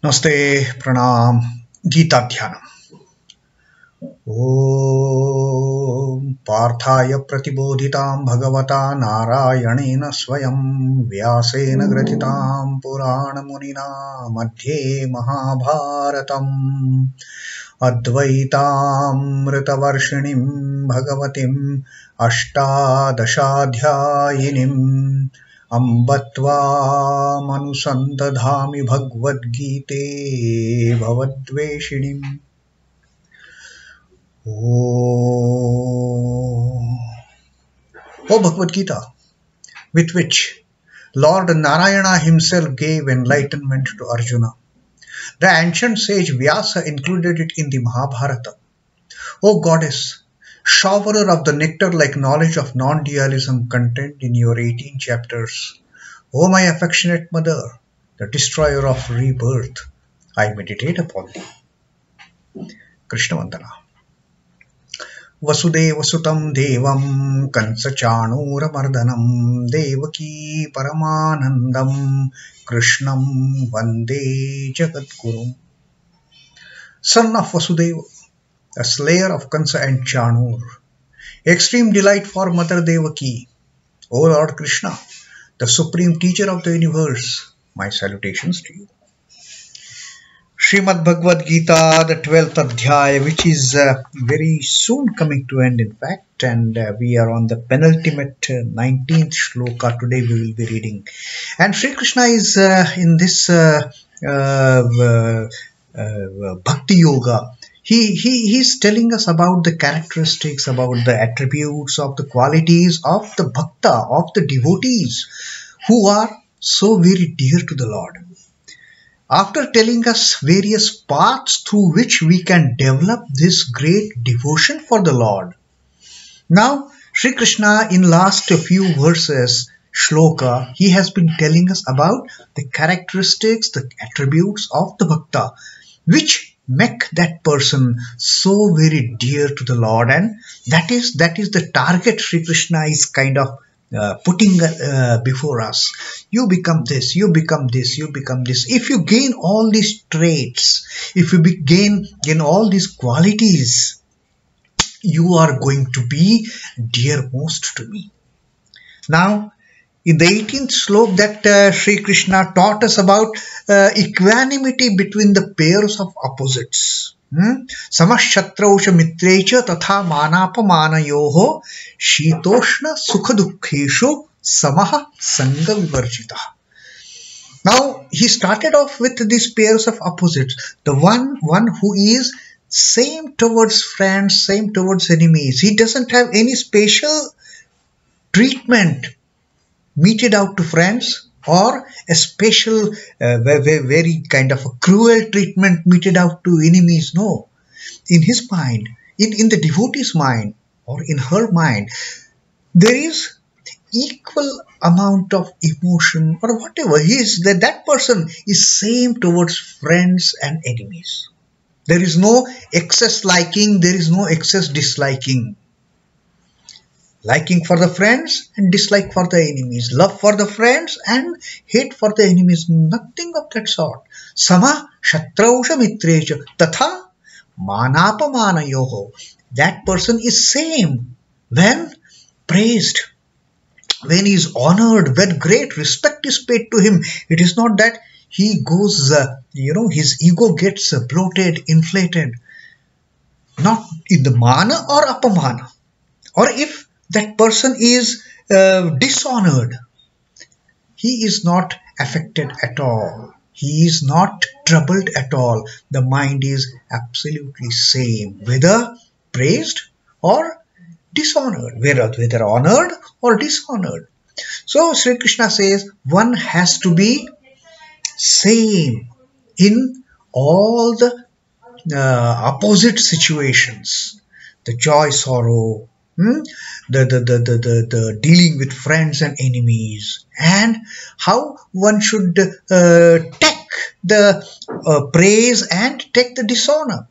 Namaste, Pranam, Gita Dhyanam. Om Parthaya Pratibodhitam Bhagavata Narayanena Swayam Vyasena Gratitam Purana Munina Madhye Mahabharatam Advaitam Ritavarshinim Bhagavatim Ashtadashadhyayinim Ambatva Manusandadhami Bhagvad Gite Bhavadveshinim. O Bhagavad Gita, with which Lord Narayana himself gave enlightenment to Arjuna. The ancient sage Vyasa included it in the Mahabharata. O Goddess, showerer of the nectar-like knowledge of non-dualism contained in your 18 chapters. O my affectionate mother, the destroyer of rebirth, I meditate upon thee. Krishna Vandana. Vasudeva Sutam Devam Kansachanura Mardhanam Devaki Paramanandam Krishnam Vande Jagadgurum. Son of Vasudeva, a slayer of Kansa and Chanur, extreme delight for Mother Devaki, O Lord Krishna, the supreme teacher of the universe, my salutations to you. Srimad Bhagavad Gita, the 12th Adhyaya, which is very soon coming to end, in fact, and we are on the penultimate 19th Shloka. Today we will be reading. And Sri Krishna is in this Bhakti Yoga. He's telling us about the characteristics, about the attributes, of the qualities of the Bhakta, of the devotees who are so very dear to the Lord. After telling us various paths through which we can develop this great devotion for the Lord, now Sri Krishna in last few verses, Shloka, he has been telling us about the characteristics, the attributes of the Bhakta, which make that person so very dear to the Lord, and that is the target Sri Krishna is kind of putting before us. You become this, you become this, you become this. If you gain all these traits, if you gain all these qualities, you are going to be dearmost to me. Now, in the 18th slok that Sri Krishna taught us about equanimity between the pairs of opposites. Samashatrausha mitrecha tatha manapamanayoho shitoshna sukhadukheshu samaha sangha vivarjita. Now he started off with these pairs of opposites. The one who is same towards friends, same towards enemies. He doesn't have any special treatment meted out to friends, or a special, very kind of a cruel treatment meted out to enemies. No. In his mind, in the devotee's mind, or in her mind, there is equal amount of emotion, or whatever. That person is same towards friends and enemies. There is no excess liking, there is no excess disliking. Liking for the friends and dislike for the enemies. Love for the friends and hate for the enemies. Nothing of that sort. Sama shatrausha mitrecha tatha manapamanayoho. That person is same when praised, when he is honored, when great respect is paid to him. It is not that he goes, his ego gets bloated, inflated. Not in the mana or apamana. Or if that person is dishonored, he is not affected at all. He is not troubled at all. The mind is absolutely same, whether praised or dishonored, whether honored or dishonored. So Sri Krishna says one has to be same in all the opposite situations. The joy, sorrow, the dealing with friends and enemies, and how one should take the praise and take the dishonor.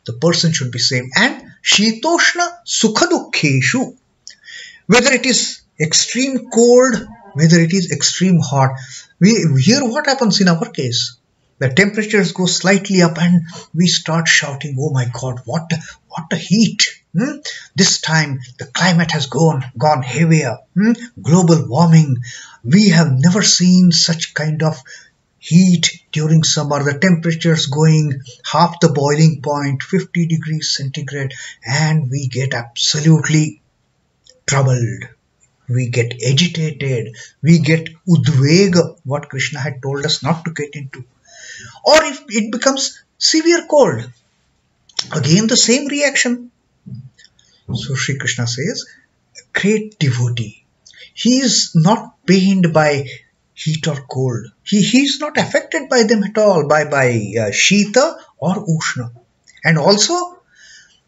The person should be same. And shitoshna sukhadukheshu, whether it is extreme cold, whether it is extreme hot. Here what happens in our case? The temperatures go slightly up and we start shouting, oh my God, what a heat. This time the climate has gone heavier. Global warming. We have never seen such kind of heat during summer. The temperatures going half the boiling point, 50 degrees centigrade, and we get absolutely troubled. We get agitated. We get udvega, what Krishna had told us not to get into. Or if it becomes severe cold, again the same reaction. So Sri Krishna says, a great devotee, he is not pained by heat or cold. He is not affected by them at all, by Shita or Ushna. And also,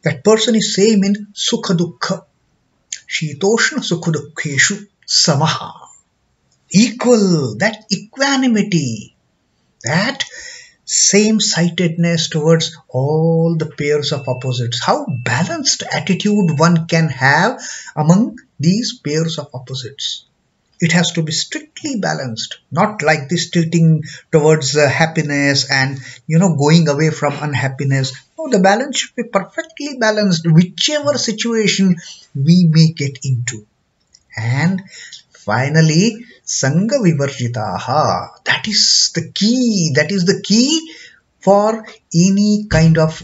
that person is same in Sukha Dukkha. Shitoshna Sukha Dukkheshu Samaha. Equal, that equanimity, that same-sightedness towards all the pairs of opposites. How balanced attitude one can have among these pairs of opposites. It has to be strictly balanced, not like this tilting towards happiness and going away from unhappiness. No, the balance should be perfectly balanced, whichever situation we may get into. And finally, Sangha Vivarjitaha. That is the key. That is the key for any kind of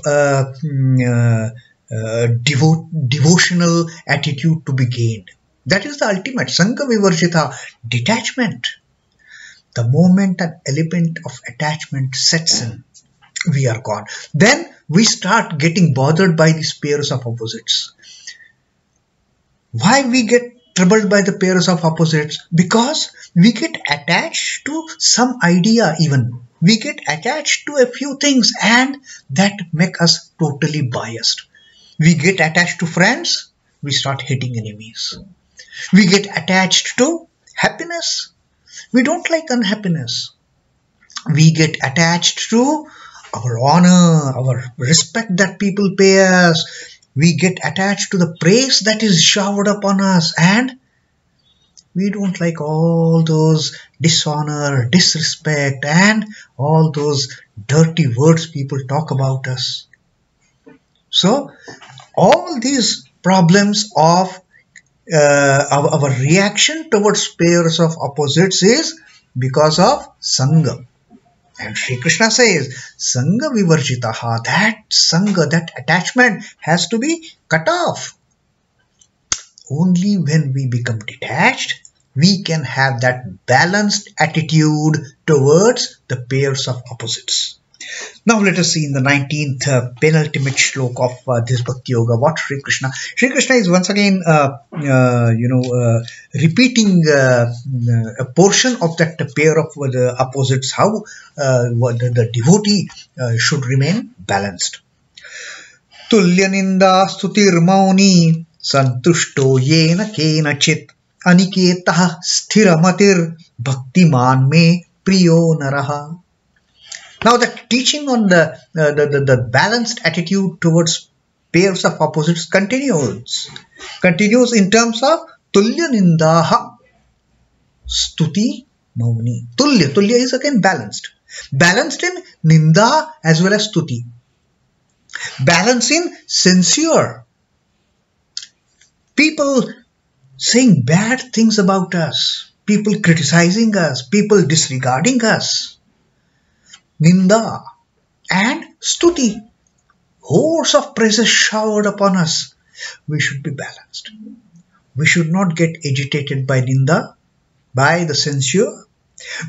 devotional attitude to be gained. That is the ultimate. Sangha Vivarjita, detachment. The moment an element of attachment sets in, we are gone. Then we start getting bothered by these pairs of opposites. Why we get troubled by the pairs of opposites? Because we get attached to some idea even. We get attached to a few things and that make us totally biased. We get attached to friends, we start hating enemies. We get attached to happiness. We don't like unhappiness. We get attached to our honor, our respect that people pay us. We get attached to the praise that is showered upon us, and we don't like all those dishonor, disrespect, and all those dirty words people talk about us. So, all these problems of our reaction towards pairs of opposites is because of Sangha. And Sri Krishna says, Sangha Vivarjitaha, that Sangha, that attachment has to be cut off. Only when we become detached, we can have that balanced attitude towards the pairs of opposites. Now let us see in the 19th penultimate shloka of this Bhakti Yoga what Sri Krishna is once again repeating a portion of that pair of the opposites, how the devotee should remain balanced. tulyanindāstutirmaunī santuṣṭo yena kenacit aniketaḥ sthiramatirbhaktimānme priyo naraḥ. Now the teaching on the balanced attitude towards pairs of opposites continues in terms of tulyanindāstutirmaunī. Tulya is again balanced in ninda as well as stuti. Balance in censure. People saying bad things about us, people criticizing us, people disregarding us. Ninda and stuti, hordes of praises showered upon us. We should be balanced. We should not get agitated by ninda, by the censure.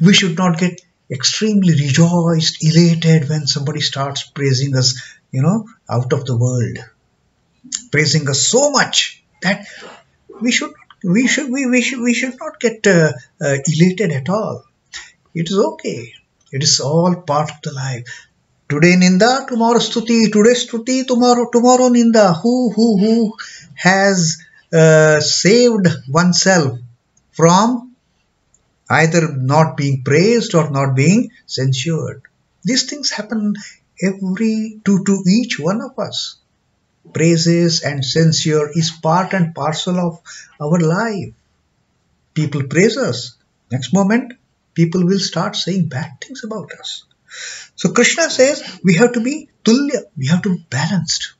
We should not get extremely rejoiced, elated when somebody starts praising us, out of the world, praising us so much that we should not get elated at all. It is okay. It is all part of the life. Today ninda, tomorrow stuti. Today stuti, tomorrow ninda. Who has saved oneself from either not being praised or not being censured? These things happen to each one of us. Praises and censure is part and parcel of our life. People praise us. Next moment, people will start saying bad things about us. So Krishna says we have to be tulya, we have to be balanced,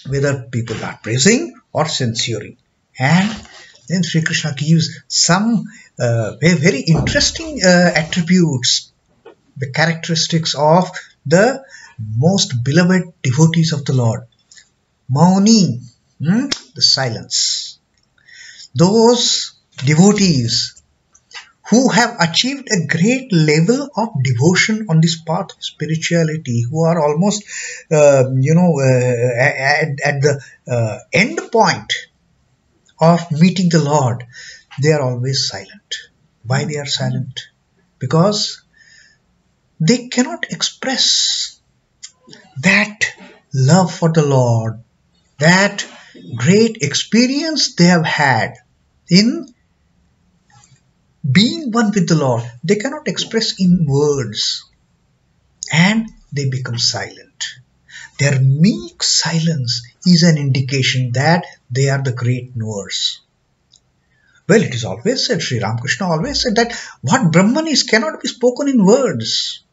whether people are praising or censuring. And then Sri Krishna gives some very interesting attributes, the characteristics of the most beloved devotees of the Lord. Mauni, the silence. Those devotees who have achieved a great level of devotion on this path of spirituality, who are almost, at the end point of meeting the Lord, they are always silent. Why they are silent? Because they cannot express that love for the Lord, that great experience they have had in being one with the Lord. They cannot express in words, and they become silent. Their meek silence is an indication that they are the great knowers. Well, it is always said, Sri Ramakrishna always said that what Brahman is cannot be spoken in words.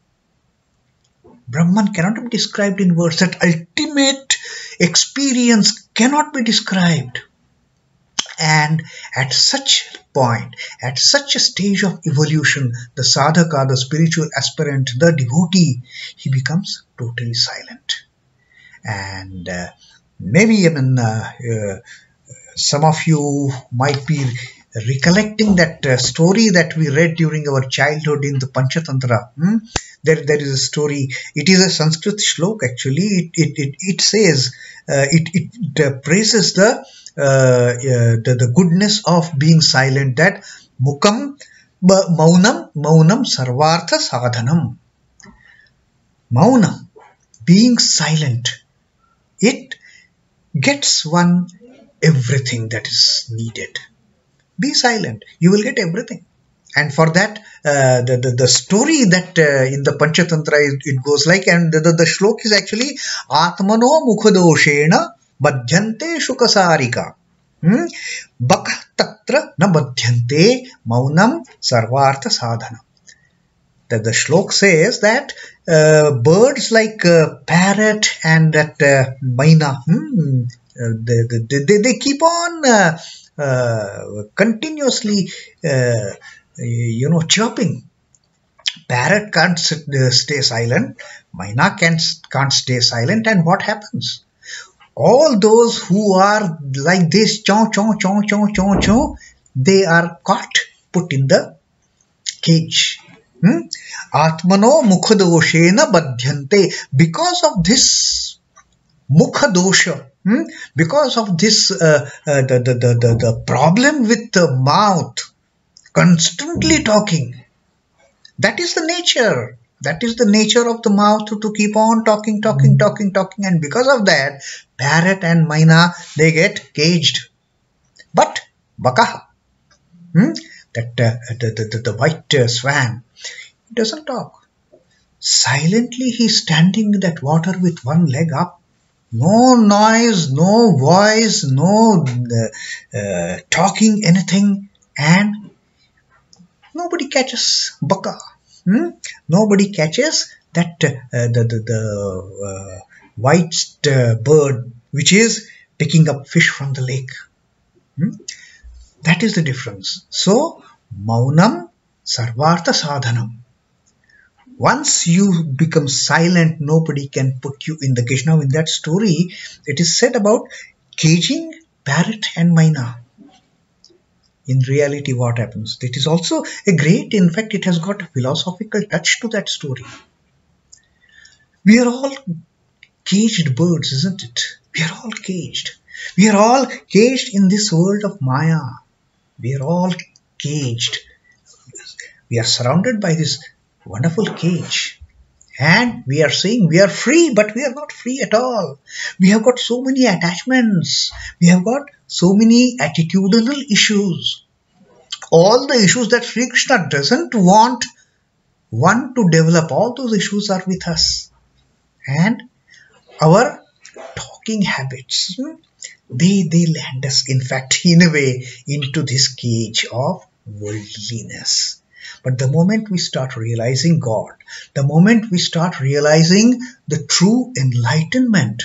Brahman cannot be described in words. That ultimate experience cannot be described. And at such point, at such a stage of evolution, the sadhaka, the spiritual aspirant, the devotee, he becomes totally silent. And maybe some of you might be recollecting that story that we read during our childhood in the Panchatantra. There is a story. It is a Sanskrit Shloka actually. It says, it praises the goodness of being silent, that mukam maunam sarvartha sadhanam. Maunam, being silent, it gets one everything that is needed. Be silent, you will get everything. And for that, the story that in the Panchatantra, it goes like, and the shlok is actually Atmano mukhadoshena badhyante shukasarika. Baka tatra na badhyante maunam sarvartha sadhana. That the shlok says that birds like parrot and that maina, they keep on continuously chirping. Parrot can't stay silent, maina can't stay silent, and what happens? All those who are like this, chow, chow, chow, chow, chow, chow, they are caught, put in the cage. Atmano mukhadoshena badhyante. Because of this mukhadosha, because of this the problem with the mouth, constantly talking, that is the nature. That is the nature of the mouth, to keep on talking, and because of that, parrot and maina, they get caged. But bakaha, the white swan, he doesn't talk. Silently he is standing in that water with one leg up. No noise, no voice, no talking anything, and nobody catches baka. Nobody catches that the white bird which is picking up fish from the lake. That is the difference. So, maunam sarvartha sadhanam. Once you become silent, nobody can put you in the cage. Now, in that story, it is said about caging parrot and maina. In reality, what happens? It is also a great, in fact, it has got a philosophical touch to that story. We are all caged birds, isn't it? We are all caged. We are all caged in this world of Maya. We are all caged. We are surrounded by this wonderful cage. And we are saying we are free, but we are not free at all. We have got so many attachments. We have got so many attitudinal issues. All the issues that Sri Krishna doesn't want one to develop, all those issues are with us. And our talking habits, they land us, in fact, in a way, into this cage of worldliness. But the moment we start realizing God, the moment we start realizing the true enlightenment,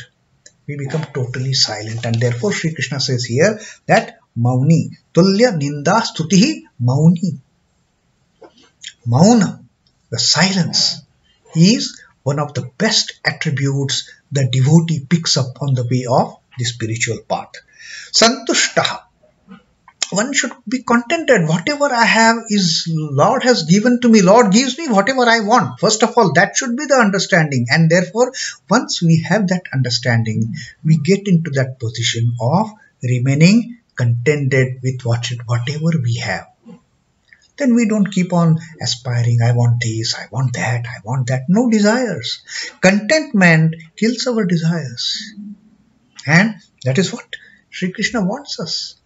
we become totally silent. And therefore Sri Krishna says here that mauni, tulyanindāstutirmaunī. Mauna, the silence, is one of the best attributes the devotee picks up on the way of the spiritual path. Santuṣṭo. One should be contented. Whatever I have is Lord has given to me. Lord gives me whatever I want. First of all, that should be the understanding. And therefore, once we have that understanding, we get into that position of remaining contented with whatever we have. Then we don't keep on aspiring, I want this, I want that, I want that. No desires. Contentment kills our desires. And that is what Sri Krishna wants us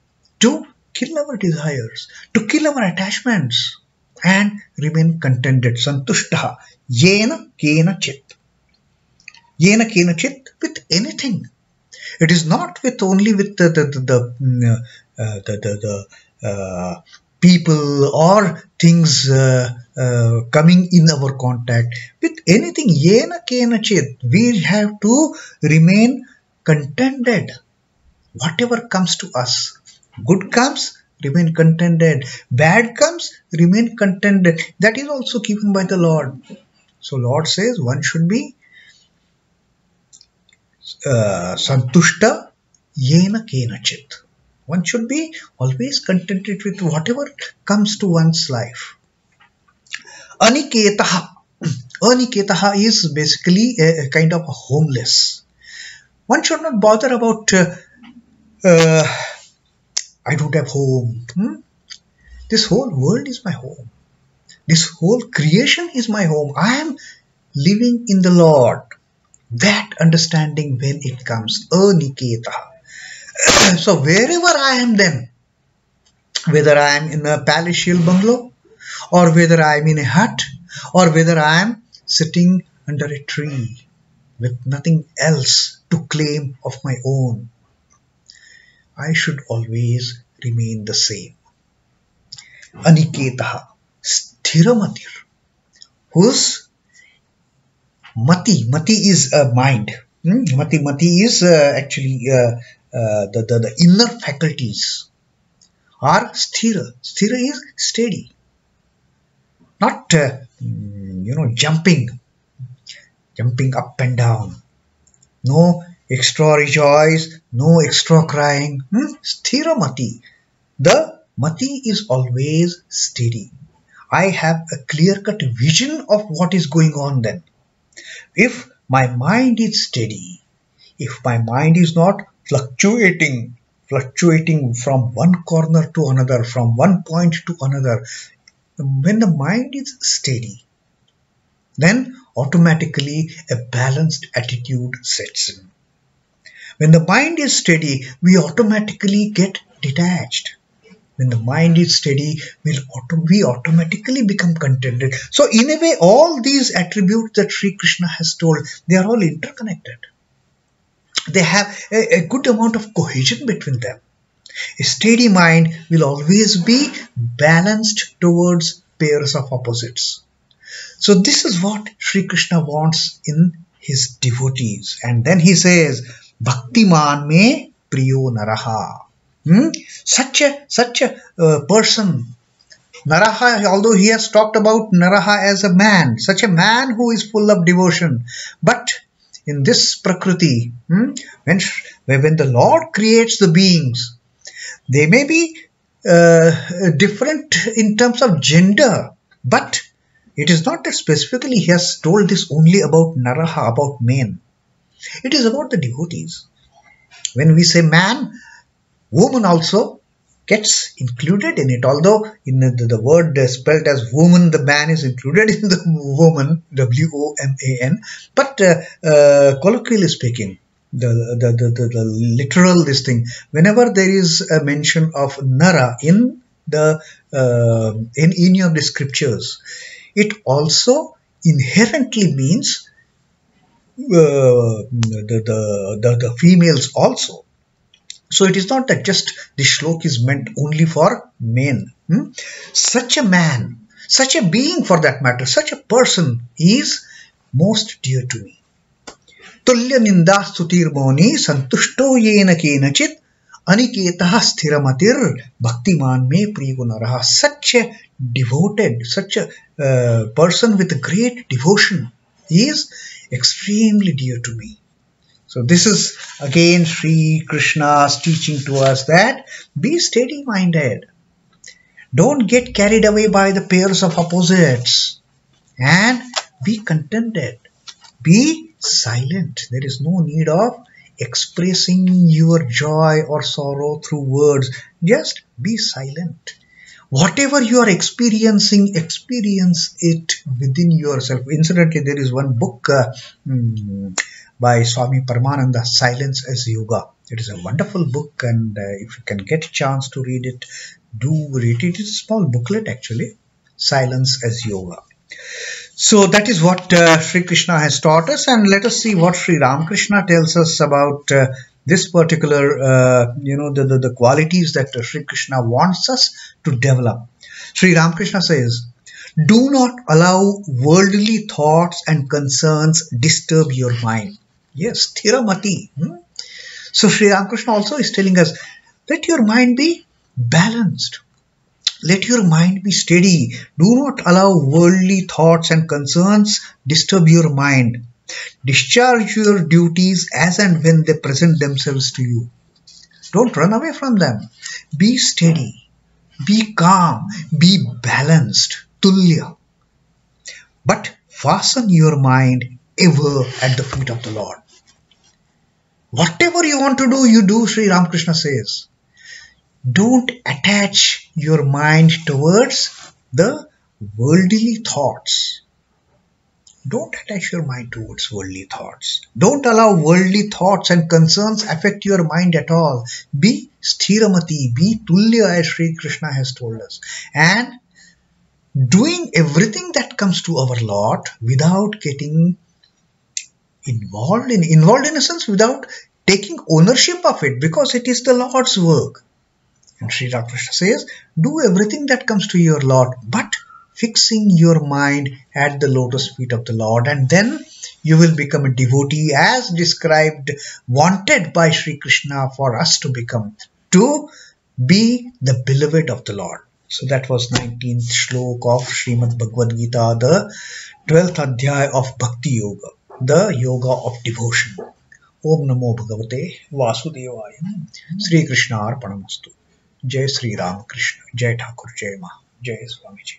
to kill our desires, to kill our attachments and remain contented. Santuṣṭo, yena kenacit. Yena kenacit, with anything. It is not with only with the people or things coming in our contact. With anything, yena kenacit, we have to remain contented. Whatever comes to us, good comes, remain contented. Bad comes, remain contented. That is also given by the Lord. So Lord says one should be santuṣṭo yena kenacit. One should be always contented with whatever comes to one's life. Aniketaḥ. Aniketaḥ is basically a kind of a homeless. One should not bother about I don't have home. This whole world is my home. This whole creation is my home. I am living in the Lord. That understanding when it comes, aniketaḥ. So wherever I am then, whether I am in a palatial bungalow, or whether I am in a hut, or whether I am sitting under a tree with nothing else to claim of my own, I should always remain the same. Aniketaḥ, sthiramatirbhaktimānme, whose mati is a mind. Mati is actually the inner faculties are sthira. Sthira is steady, not jumping up and down. No extra rejoice, no extra crying. Sthiramati. The mati is always steady. I have a clear-cut vision of what is going on then. If my mind is steady, if my mind is not fluctuating from one corner to another, from one point to another, when the mind is steady, then automatically a balanced attitude sets in. When the mind is steady, we automatically get detached. When the mind is steady, we automatically become contented. So in a way, all these attributes that Sri Krishna has told, they are all interconnected. They have a good amount of cohesion between them. A steady mind will always be balanced towards pairs of opposites. So this is what Sri Krishna wants in his devotees. And then he says, Bhaktimānme priyo naraḥ. Such a person, naraḥ, although he has talked about naraḥ as a man, such a man who is full of devotion. But in this prakriti, when the Lord creates the beings, they may be different in terms of gender, but it is not that specifically he has told this only about naraḥ, about men. It is about the devotees. When we say man, woman also gets included in it. Although in the word spelled as woman, the man is included in the woman, W-O-M-A-N. But colloquially speaking, the literal this thing, whenever there is a mention of nara in any of the scriptures, it also inherently means the females also. So it is not that just the Shloka is meant only for men. Such a man, Such a being, for that matter, such a person is most dear to me. tulyanindāstutirmaunī santuṣṭo yena kenacit aniketaḥ sthiramatirbhaktimānme priyo naraḥ. Such a devoted, such a person with great devotion is extremely dear to me. So this is again Sri Krishna's teaching to us that be steady-minded. Don't get carried away by the pairs of opposites and be contented. Be silent. There is no need of expressing your joy or sorrow through words. Just be silent. Whatever you are experiencing, experience it within yourself. Incidentally, there is one book by Swami Paramananda, Silence as Yoga. It is a wonderful book, and if you can get a chance to read it, do read it. It is a small booklet actually, Silence as Yoga. So that is what Sri Krishna has taught us, and let us see what Sri Ramakrishna tells us about this particular, the qualities that Sri Krishna wants us to develop. Sri Ramakrishna says, do not allow worldly thoughts and concerns disturb your mind. Yes, sthiramati. So Sri Ramakrishna also is telling us, let your mind be balanced. Let your mind be steady. Do not allow worldly thoughts and concerns disturb your mind. Discharge your duties as and when they present themselves to you. Don't run away from them. Be steady. Be calm. Be balanced. Tulya. But fasten your mind ever at the feet of the Lord. Whatever you want to do, you do, Sri Ramakrishna says. Don't attach your mind towards the worldly thoughts. Don't attach your mind towards worldly thoughts. Don't allow worldly thoughts and concerns affect your mind at all. Be sthiramati, be tulya, as Sri Krishna has told us. And doing everything that comes to our Lord without getting involved in a sense, without taking ownership of it, because it is the Lord's work. And Sri Ramakrishna says, do everything that comes to your Lord, but fixing your mind at the lotus feet of the Lord, and then you will become a devotee as described, wanted by Sri Krishna for us to become, to be the beloved of the Lord. So that was 19th Shloka of Srimad Bhagavad Gita, the 12th Adhyaya of Bhakti Yoga, the Yoga of Devotion. Om Namo Bhagavate Vasudevaya. Sri Krishna Arpanamastu. Jai Sri Ram Krishna. Jai Thakur. Jai Ma. Jai Swamiji.